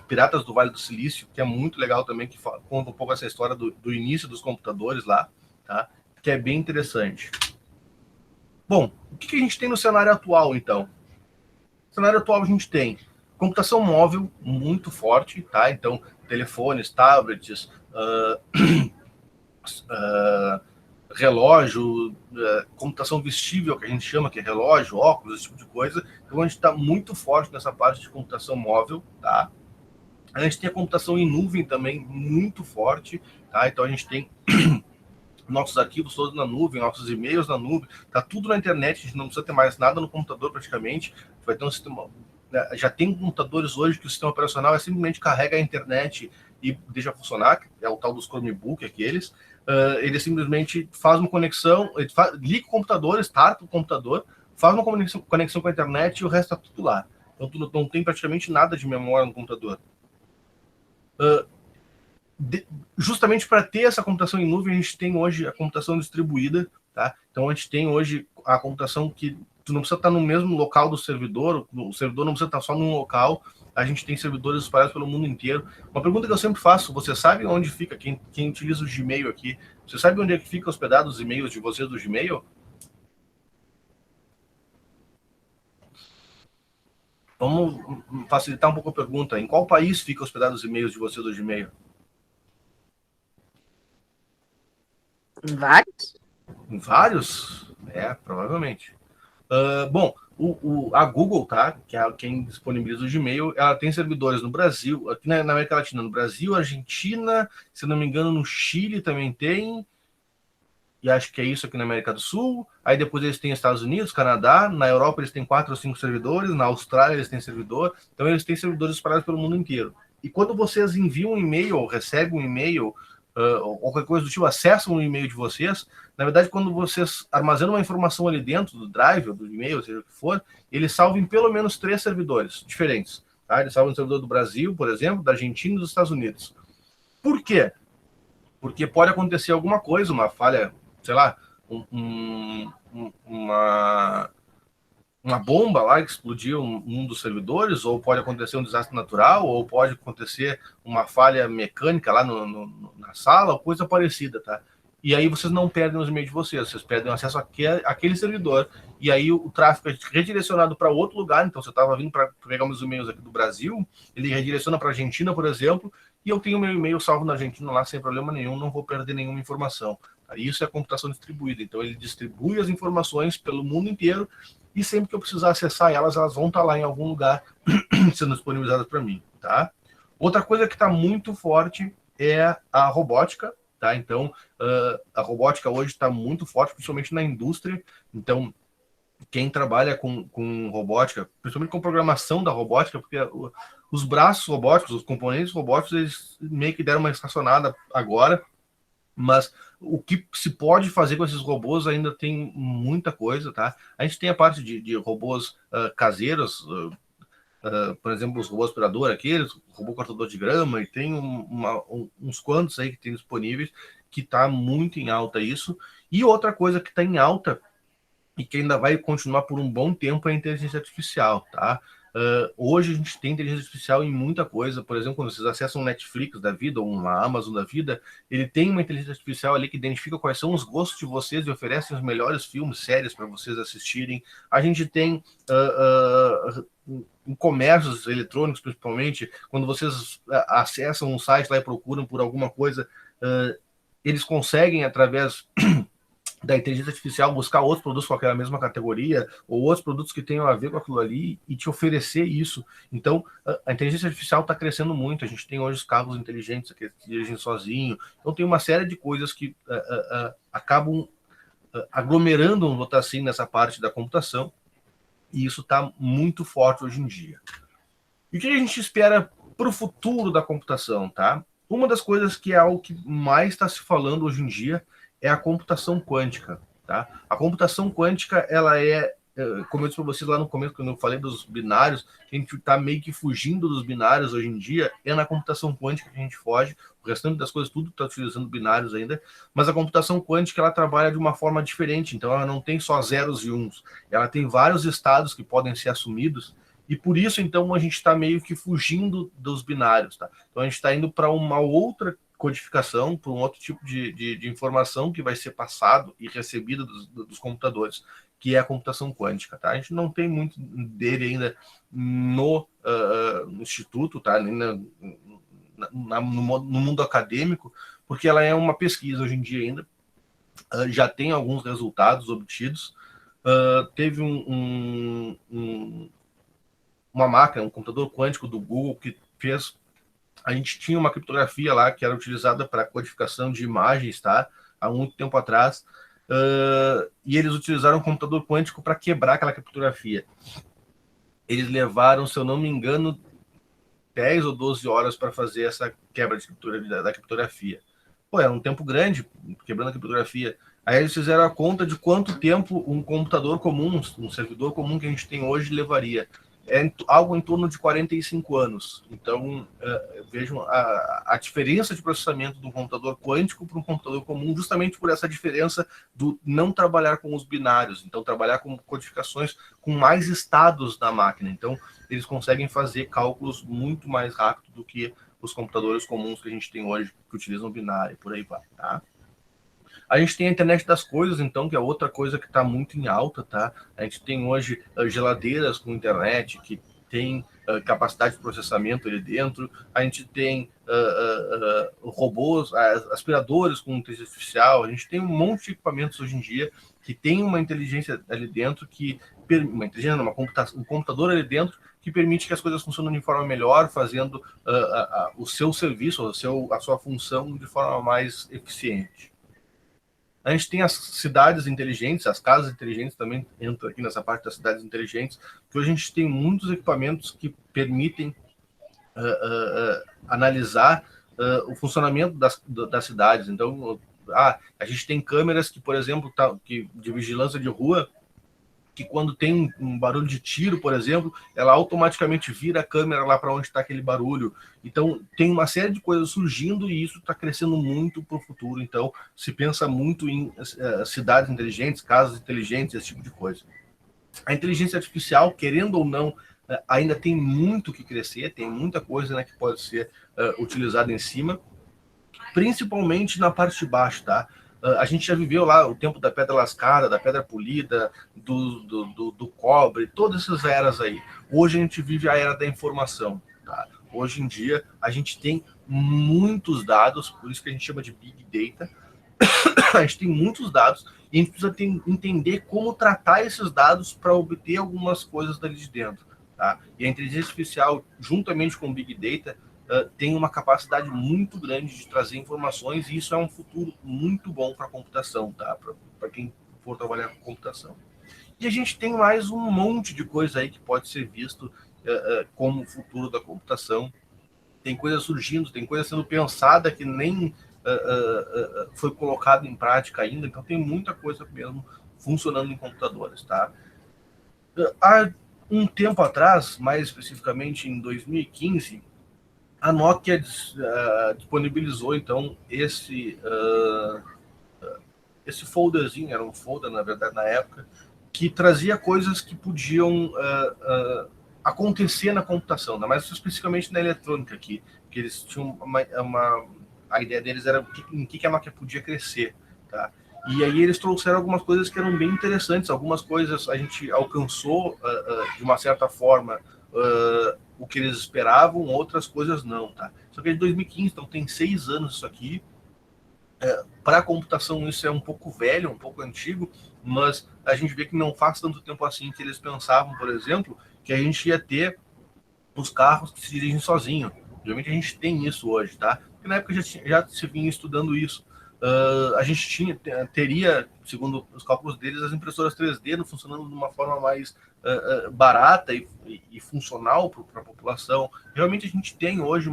Speaker 1: Piratas do Vale do Silício, que é muito legal também, que conta um pouco essa história do início dos computadores lá, tá? Que é bem interessante. Bom, o que a gente tem no cenário atual, então? No cenário atual a gente tem computação móvel muito forte, tá? Então, telefones, tablets, relógio, computação vestível, que a gente chama, que é relógio, óculos, esse tipo de coisa. Então, a gente está muito forte nessa parte de computação móvel, tá? A gente tem a computação em nuvem também muito forte, tá? Então, a gente tem nossos arquivos todos na nuvem, nossos e-mails na nuvem, tá tudo na internet, a gente não precisa ter mais nada no computador praticamente. Vai ter um sistema, já tem computadores hoje que o sistema operacional simplesmente carrega a internet e deixa funcionar, é o tal dos Chromebook, aqueles. Ele simplesmente faz uma conexão, liga o computador, starta o computador, faz uma conexão com a internet e o resto está tudo lá. Então tu não tem praticamente nada de memória no computador. Justamente para ter essa computação em nuvem, a gente tem hoje a computação distribuída, tá? Então a gente tem hoje a computação que tu não precisa estar no mesmo local do servidor, o servidor não precisa estar só num local, a gente tem servidores espalhados pelo mundo inteiro. Uma pergunta que eu sempre faço, você sabe onde fica, quem utiliza o Gmail aqui, você sabe onde é que fica hospedado os e-mails de vocês do Gmail? Vamos facilitar um pouco a pergunta, em qual país fica hospedado os e-mails de vocês do Gmail?
Speaker 4: Em vários?
Speaker 1: Em vários? Provavelmente. Bom, a Google, tá? Que é quem disponibiliza o Gmail, ela tem servidores no Brasil, aqui na América Latina, no Brasil, Argentina, se não me engano, no Chile também tem, e acho que é isso aqui na América do Sul. Aí depois eles têm Estados Unidos, Canadá, na Europa eles têm 4 ou 5 servidores, na Austrália eles têm servidor, então eles têm servidores espalhados pelo mundo inteiro. E quando vocês enviam um e-mail ou recebem um e-mail, ou qualquer coisa do tipo, acessam um e-mail de vocês, na verdade, quando vocês armazenam uma informação ali dentro do drive, ou do e-mail, seja o que for, eles salvam em pelo menos 3 servidores diferentes. Tá? Eles salvam no servidor do Brasil, por exemplo, da Argentina e dos Estados Unidos. Por quê? Porque pode acontecer alguma coisa, uma falha, sei lá, uma bomba lá que explodiu um dos servidores, ou pode acontecer um desastre natural, ou pode acontecer uma falha mecânica lá na sala, ou coisa parecida, tá? E aí vocês não perdem os e-mails de vocês perdem acesso àquele servidor, e aí o tráfego é redirecionado para outro lugar. Então, você estava vindo para pegar meus e-mails aqui do Brasil, ele redireciona para a Argentina, por exemplo, e eu tenho meu e-mail salvo na Argentina lá sem problema nenhum, não vou perder nenhuma informação. Isso é a computação distribuída. Então, ele distribui as informações pelo mundo inteiro, e sempre que eu precisar acessar elas vão estar lá em algum lugar sendo disponibilizadas para mim, tá? Outra coisa que está muito forte é a robótica, tá? Então, a robótica hoje está muito forte, principalmente na indústria. Então, quem trabalha com robótica, principalmente com programação da robótica, porque os braços robóticos, os componentes robóticos, eles meio que deram uma estacionada agora, mas o que se pode fazer com esses robôs ainda tem muita coisa, tá? A gente tem a parte de robôs caseiros, por exemplo, os robôs aspirador, aqueles, o robô cortador de grama, e tem uns quantos aí que tem disponíveis, que está muito em alta isso. E outra coisa que está em alta, e que ainda vai continuar por um bom tempo, é a inteligência artificial, tá? Hoje a gente tem inteligência artificial em muita coisa. Por exemplo, quando vocês acessam um Netflix da vida ou uma Amazon da vida, ele tem uma inteligência artificial ali que identifica quais são os gostos de vocês e oferece os melhores filmes, séries para vocês assistirem. A gente tem em comércios eletrônicos, principalmente, quando vocês acessam um site lá e procuram por alguma coisa, eles conseguem, através da inteligência artificial, buscar outros produtos com aquela mesma categoria, ou outros produtos que tenham a ver com aquilo ali, e te oferecer isso. Então, a inteligência artificial está crescendo muito. A gente tem hoje os carros inteligentes que dirigem sozinho. Então, tem uma série de coisas que acabam aglomerando, vamos botar assim, nessa parte da computação, e isso está muito forte hoje em dia. E o que a gente espera para o futuro da computação, tá? Uma das coisas que é algo que mais está se falando hoje em dia é a computação quântica, tá? A computação quântica, ela como eu disse para vocês lá no começo, quando eu falei dos binários, que a gente está meio que fugindo dos binários hoje em dia, é na computação quântica que a gente foge, o restante das coisas tudo está utilizando binários ainda, mas a computação quântica, ela trabalha de uma forma diferente, então ela não tem só zeros e uns, ela tem vários estados que podem ser assumidos, e por isso, então, a gente está meio que fugindo dos binários, tá? Então a gente está indo para uma outra codificação, para um outro tipo de informação que vai ser passado e recebido dos computadores, que é a computação quântica, tá? A gente não tem muito dele ainda no instituto, tá? Nem no mundo acadêmico, porque ela é uma pesquisa hoje em dia ainda, já tem alguns resultados obtidos, teve uma máquina, um computador quântico do Google que fez. A gente tinha uma criptografia lá que era utilizada para codificação de imagens, tá? Há muito tempo atrás. E eles utilizaram um computador quântico para quebrar aquela criptografia. Eles levaram, se eu não me engano, 10 ou 12 horas para fazer essa quebra da criptografia. Pô, era um tempo grande quebrando a criptografia. Aí eles fizeram a conta de quanto tempo um computador comum, um servidor comum que a gente tem hoje levaria. É algo em torno de 45 anos. Então, vejam a diferença de processamento de um computador quântico para um computador comum, justamente por essa diferença do não trabalhar com os binários, então trabalhar com codificações com mais estados da máquina. Então, eles conseguem fazer cálculos muito mais rápido do que os computadores comuns que a gente tem hoje, que utilizam binário, por aí vai, tá? A gente tem a internet das coisas, então, que é outra coisa que está muito em alta, tá? A gente tem hoje geladeiras com internet, que tem capacidade de processamento ali dentro. A gente tem robôs, aspiradores com inteligência artificial. A gente tem um monte de equipamentos hoje em dia que tem uma inteligência ali dentro, um computador ali dentro que permite que as coisas funcionem de forma melhor, fazendo o seu serviço, a sua função de forma mais eficiente. A gente tem as cidades inteligentes, as casas inteligentes também entram aqui nessa parte das cidades inteligentes, que hoje a gente tem muitos equipamentos que permitem analisar o funcionamento das cidades. Então, a gente tem câmeras que, por exemplo, de vigilância de rua, que quando tem um barulho de tiro, por exemplo, ela automaticamente vira a câmera lá para onde está aquele barulho. Então, tem uma série de coisas surgindo e isso está crescendo muito para o futuro. Então, se pensa muito em cidades inteligentes, casas inteligentes, esse tipo de coisa. A inteligência artificial, querendo ou não, ainda tem muito que crescer, tem muita coisa, né, que pode ser utilizada em cima, principalmente na parte de baixo, tá? A gente já viveu lá o tempo da pedra lascada, da pedra polida, do cobre, todas essas eras aí. Hoje a gente vive a era da informação, tá? Hoje em dia a gente tem muitos dados, por isso que a gente chama de Big Data. A gente tem muitos dados e a gente precisa entender como tratar esses dados para obter algumas coisas dali de dentro, tá? E a inteligência artificial, juntamente com o Big Data, tem uma capacidade muito grande de trazer informações e isso é um futuro muito bom para a computação, tá? Para quem for trabalhar com computação. E a gente tem mais um monte de coisa aí que pode ser visto como o futuro da computação. Tem coisa surgindo, tem coisa sendo pensada que nem foi colocada em prática ainda, então tem muita coisa mesmo funcionando em computadores, tá? Há um tempo atrás, mais especificamente em 2015, a Nokia disponibilizou, então, esse folderzinho, era um folder, na verdade, na época, que trazia coisas que podiam acontecer na computação, mas especificamente na eletrônica aqui, que eles tinham a ideia deles era em que a Nokia podia crescer, tá? E aí eles trouxeram algumas coisas que eram bem interessantes, algumas coisas a gente alcançou, de uma certa forma, o que eles esperavam, outras coisas não, tá? Só que é de 2015, então tem 6 anos isso aqui. Para a computação isso é um pouco velho, um pouco antigo, mas a gente vê que não faz tanto tempo assim que eles pensavam, por exemplo, que a gente ia ter os carros que se dirigem sozinho. Geralmente a gente tem isso hoje, tá? Porque na época já se vinha estudando isso. A gente teria, segundo os cálculos deles, as impressoras 3D funcionando de uma forma mais barata e funcional para a população. Realmente a gente tem hoje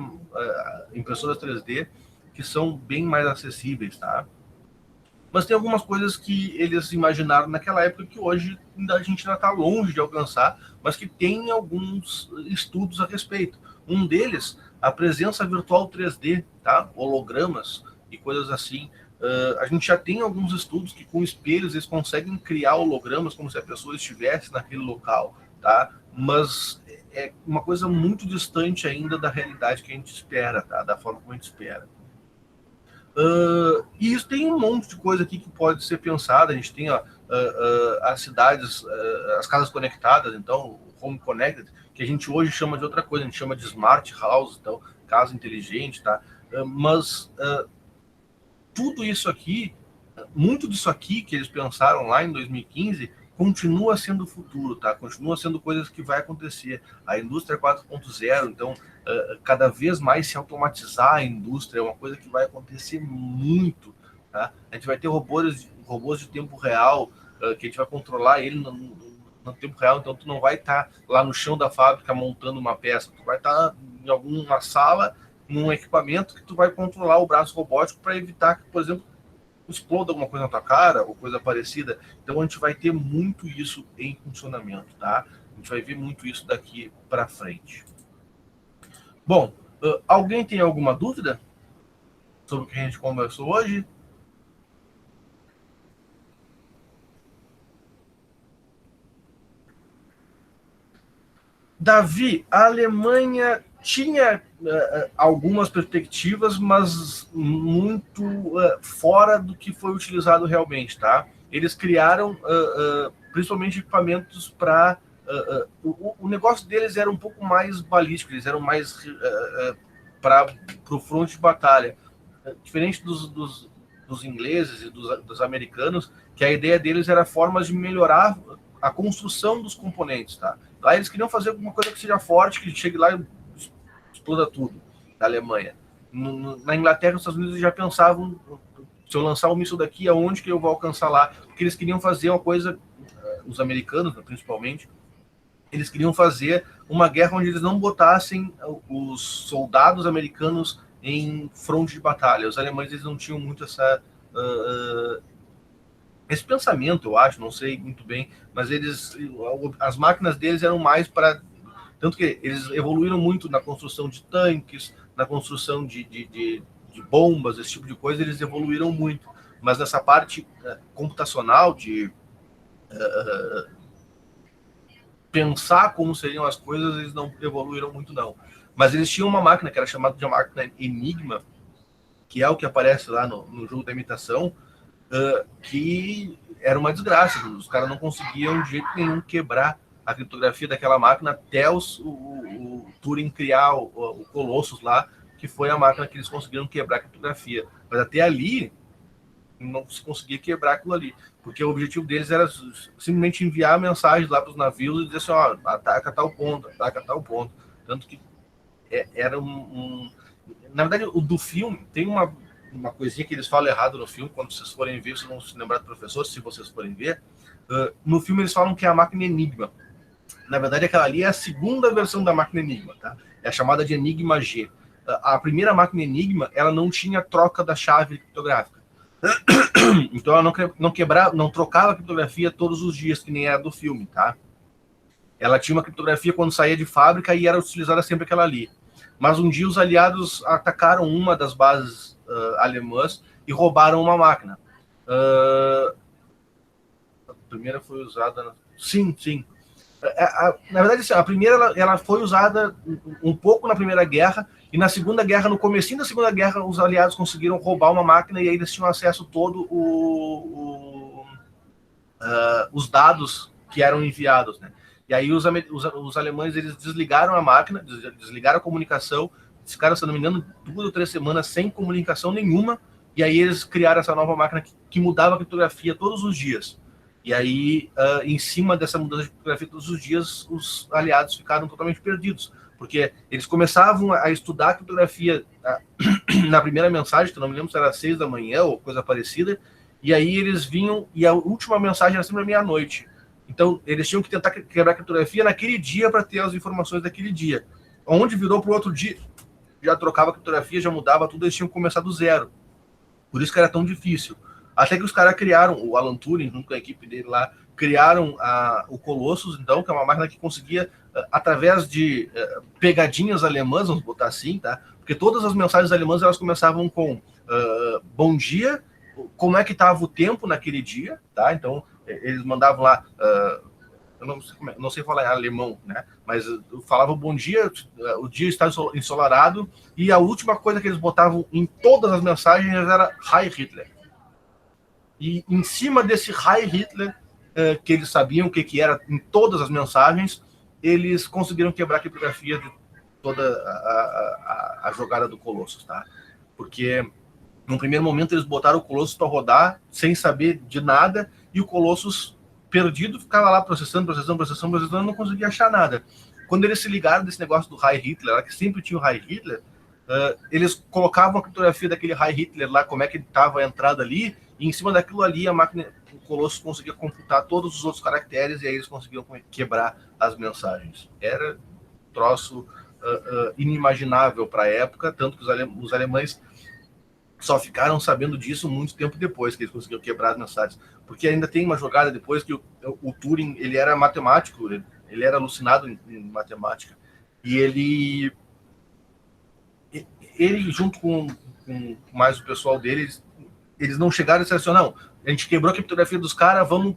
Speaker 1: impressoras 3D que são bem mais acessíveis, tá? Mas tem algumas coisas que eles imaginaram naquela época que hoje a gente ainda está longe de alcançar, mas que tem alguns estudos a respeito. Um deles, a presença virtual 3D, tá? Hologramas e coisas assim. A gente já tem alguns estudos que com espelhos eles conseguem criar hologramas como se a pessoa estivesse naquele local, tá? Mas é uma coisa muito distante ainda da realidade que a gente espera, tá? Da forma como a gente espera. E isso tem um monte de coisa aqui que pode ser pensada. A gente tem as cidades, as casas conectadas, então, o Home Connected, que a gente hoje chama de outra coisa, a gente chama de Smart House, então, casa inteligente, tá? Mas tudo isso aqui, muito disso aqui que eles pensaram lá em 2015, continua sendo o futuro, tá? Continua sendo coisas que vai acontecer. A indústria 4.0, então, cada vez mais se automatizar a indústria é uma coisa que vai acontecer muito, tá? A gente vai ter robôs de tempo real, que a gente vai controlar ele no tempo real, então tu não vai estar lá no chão da fábrica montando uma peça, tu vai estar em alguma sala, num equipamento que tu vai controlar o braço robótico para evitar que, por exemplo, exploda alguma coisa na tua cara ou coisa parecida. Então a gente vai ter muito isso em funcionamento, tá? A gente vai ver muito isso daqui para frente. Bom, alguém tem alguma dúvida sobre o que a gente conversou hoje? Davi, a Alemanha tinha algumas perspectivas, mas muito fora do que foi utilizado realmente, tá? Eles criaram principalmente equipamentos para... o negócio deles era um pouco mais balístico, eles eram mais para o fronte de batalha. Diferente dos ingleses e dos americanos, que a ideia deles era formas de melhorar a construção dos componentes, tá? Lá eles queriam fazer alguma coisa que seja forte, que chegue lá e exploda tudo, da Alemanha. Na Inglaterra e nos Estados Unidos eles já pensavam, se eu lançar um míssil daqui, aonde que eu vou alcançar lá? Porque eles queriam fazer uma coisa, os americanos principalmente, eles queriam fazer uma guerra onde eles não botassem os soldados americanos em fronte de batalha. Os alemães eles não tinham muito esse pensamento, eu acho, não sei muito bem, mas as máquinas deles eram mais para... Tanto que eles evoluíram muito na construção de tanques, na construção de bombas, esse tipo de coisa, eles evoluíram muito. Mas nessa parte computacional, de pensar como seriam as coisas, eles não evoluíram muito, não. Mas eles tinham uma máquina que era chamada de máquina Enigma, que é o que aparece lá no jogo da imitação, que era uma desgraça. Os caras não conseguiam de jeito nenhum quebrar a criptografia daquela máquina até o Turing criar o Colossus lá, que foi a máquina que eles conseguiram quebrar a criptografia. Mas até ali não se conseguia quebrar aquilo ali, porque o objetivo deles era simplesmente enviar mensagens lá para os navios e dizer assim, ó, ataca tal ponto, ataca tal ponto. Tanto que era na verdade, o do filme tem uma coisinha que eles falam errado no filme, quando vocês forem ver, vocês vão se lembrar do professor, se vocês forem ver. No filme eles falam que é a máquina Enigma. Na verdade, aquela ali é a segunda versão da máquina Enigma, tá? É a chamada de Enigma G. A primeira máquina Enigma, ela não tinha troca da chave criptográfica. Então ela não trocava a criptografia todos os dias, que nem era do filme, tá? Ela tinha uma criptografia quando saía de fábrica e era utilizada sempre aquela ali. Mas um dia os aliados atacaram uma das bases alemãs e roubaram uma máquina. A primeira foi usada... Sim. Na verdade, assim, a primeira ela foi usada um pouco na Primeira Guerra, e na Segunda Guerra, no comecinho da Segunda Guerra, os aliados conseguiram roubar uma máquina e aí eles tinham acesso todo os dados que eram enviados, né? E aí os alemães eles desligaram a máquina, desligaram a comunicação, ficaram, se não me engano, 2 ou 3 semanas sem comunicação nenhuma, e aí eles criaram essa nova máquina que mudava a criptografia todos os dias. E aí, em cima dessa mudança de criptografia todos os dias, os aliados ficaram totalmente perdidos, porque eles começavam a estudar a criptografia na primeira mensagem, que eu não me lembro se era 6 da manhã ou coisa parecida, e aí eles vinham, e a última mensagem era sempre à meia-noite. Então, eles tinham que tentar quebrar a criptografia naquele dia para ter as informações daquele dia. onde virou para o outro dia, já trocava a criptografia, já mudava tudo, eles tinham que começar do zero. Por isso que era tão difícil. Até que os caras criaram, o Alan Turing, junto com a equipe dele lá, criaram o Colossus, então, que é uma máquina que conseguia, através de pegadinhas alemãs, vamos botar assim, tá? Porque todas as mensagens alemãs, elas começavam com bom dia, como é que estava o tempo naquele dia, tá? Então, eles mandavam lá, eu não sei falar em alemão, né? Mas eu falava bom dia, o dia está ensolarado, e a última coisa que eles botavam em todas as mensagens era Heil Hitler. E em cima desse Heil Hitler, que eles sabiam o que era em todas as mensagens, eles conseguiram quebrar a criptografia de toda a jogada do Colossus, tá? Porque no primeiro momento eles botaram o Colossus para rodar sem saber de nada, e o Colossus perdido ficava lá processando, não conseguia achar nada. Quando eles se ligaram desse negócio do Heil Hitler, que sempre tinha o Heil Hitler, eles colocavam a criptografia daquele Heil Hitler lá, como é que estava a entrada ali, e em cima daquilo ali a máquina, o Colossus conseguia computar todos os outros caracteres, e aí eles conseguiam quebrar as mensagens. Era um troço inimaginável para a época, tanto que os alemães só ficaram sabendo disso muito tempo depois que eles conseguiram quebrar as mensagens. Porque ainda tem uma jogada depois que o Turing, ele era matemático, ele era alucinado em matemática. E ele junto com mais o pessoal deles, eles não chegaram e disseram assim, não, a gente quebrou a criptografia dos caras, vamos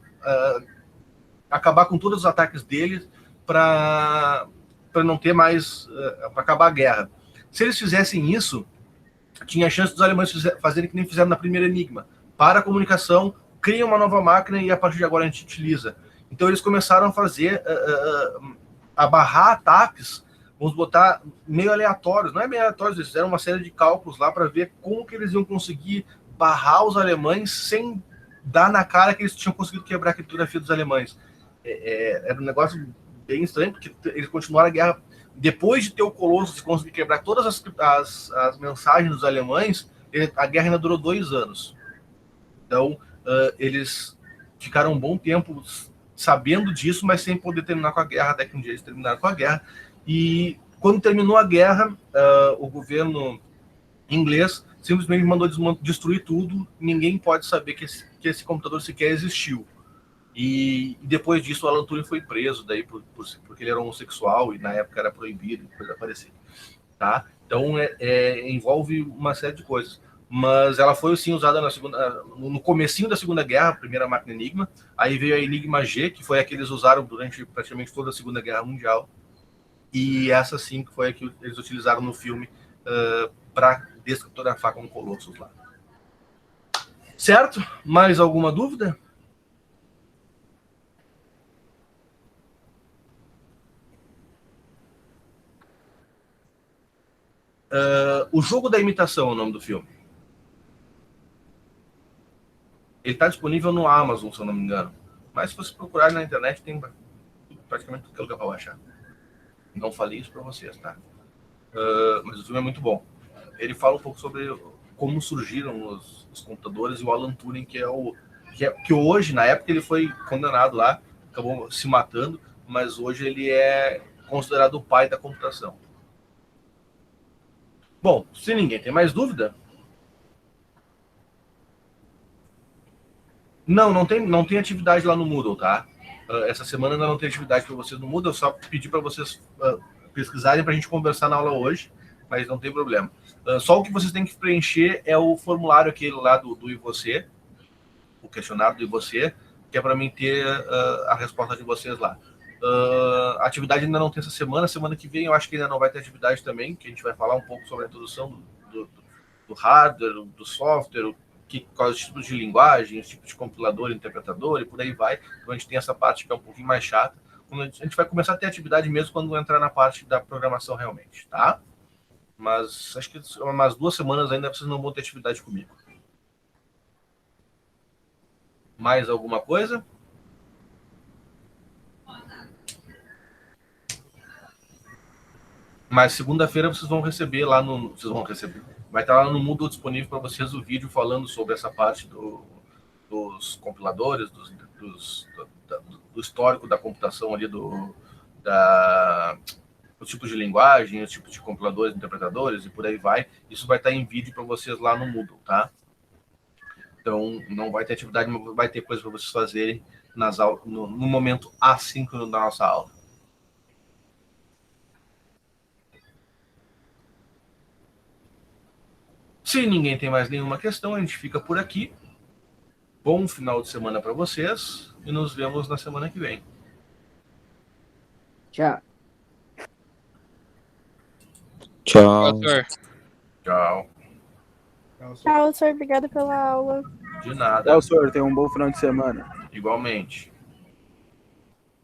Speaker 1: acabar com todos os ataques deles para não ter mais, para acabar a guerra. Se eles fizessem isso, tinha a chance dos alemães fazerem que nem fizeram na primeira Enigma. Para a comunicação, cria uma nova máquina e a partir de agora a gente utiliza. Então eles começaram a fazer, a barrar ataques, vamos botar, meio aleatórios. Não é meio aleatórios, eles fizeram uma série de cálculos lá para ver como que eles iam conseguir barrar os alemães sem dar na cara que eles tinham conseguido quebrar a criptografia dos alemães. Era um negócio bem estranho, porque eles continuaram a guerra. Depois de ter o Colossus conseguir quebrar todas as mensagens dos alemães, a guerra ainda durou 2 anos. Então, eles ficaram um bom tempo sabendo disso, mas sem poder terminar com a guerra, até que um dia eles terminaram com a guerra. E quando terminou a guerra, o governo inglês simplesmente mandou destruir tudo, ninguém pode saber que esse computador sequer existiu. E depois disso o Alan Turing foi preso daí porque ele era homossexual e na época era proibido, coisa parecida, tá? Então envolve uma série de coisas. Mas ela foi sim usada no comecinho da Segunda Guerra, a primeira máquina Enigma. Aí veio a Enigma G, que foi a que eles usaram durante praticamente toda a Segunda Guerra Mundial. E essa sim que foi a que eles utilizaram no filme para descriptografar com o Colossus lá. Certo? Mais alguma dúvida? O Jogo da Imitação é o nome do filme. Ele está disponível no Amazon, se eu não me engano. Mas se você procurar na internet, tem praticamente tudo que é lugar para baixar. Não falei isso para vocês, tá? Mas o filme é muito bom. Ele fala um pouco sobre como surgiram os computadores e o Alan Turing, que hoje, na época, ele foi condenado lá, acabou se matando, mas hoje ele é considerado o pai da computação. Bom, se ninguém tem mais dúvida... Não tem atividade lá no Moodle, tá? Essa semana ainda não tem atividade para vocês no Moodle, eu só pedi para vocês pesquisarem para a gente conversar na aula hoje, mas não tem problema. Só o que vocês têm que preencher é o formulário aquele lá do IVocê, o questionário do IVocê, que é para mim ter a resposta de vocês lá. A atividade ainda não tem essa semana que vem eu acho que ainda não vai ter atividade também, que a gente vai falar um pouco sobre a introdução do hardware, do software, quais os tipos de linguagem, os tipos de compilador, interpretador e por aí vai. Então a gente tem essa parte que é um pouquinho mais chata. A gente vai começar a ter atividade mesmo quando entrar na parte da programação realmente, tá? Mas acho que umas 2 semanas ainda vocês não vão ter atividade comigo. Mais alguma coisa? Mas segunda-feira vocês vão receber lá no... Vai estar lá no Moodle disponível para vocês o vídeo falando sobre essa parte dos compiladores, do histórico da computação ali, os tipos de linguagem, os tipos de compiladores, interpretadores e por aí vai. Isso vai estar em vídeo para vocês lá no Moodle, tá? Então, não vai ter atividade, mas vai ter coisa para vocês fazerem nas aulas, no momento assíncrono da nossa aula. Se ninguém tem mais nenhuma questão, a gente fica por aqui. Bom final de semana para vocês e nos vemos na semana que vem.
Speaker 4: Tchau.
Speaker 2: Tchau.
Speaker 5: Doutor.
Speaker 1: Tchau.
Speaker 6: Tchau, senhor. Obrigada pela aula.
Speaker 1: De nada.
Speaker 3: Tchau, senhor. Tenha um bom final de semana.
Speaker 1: Igualmente.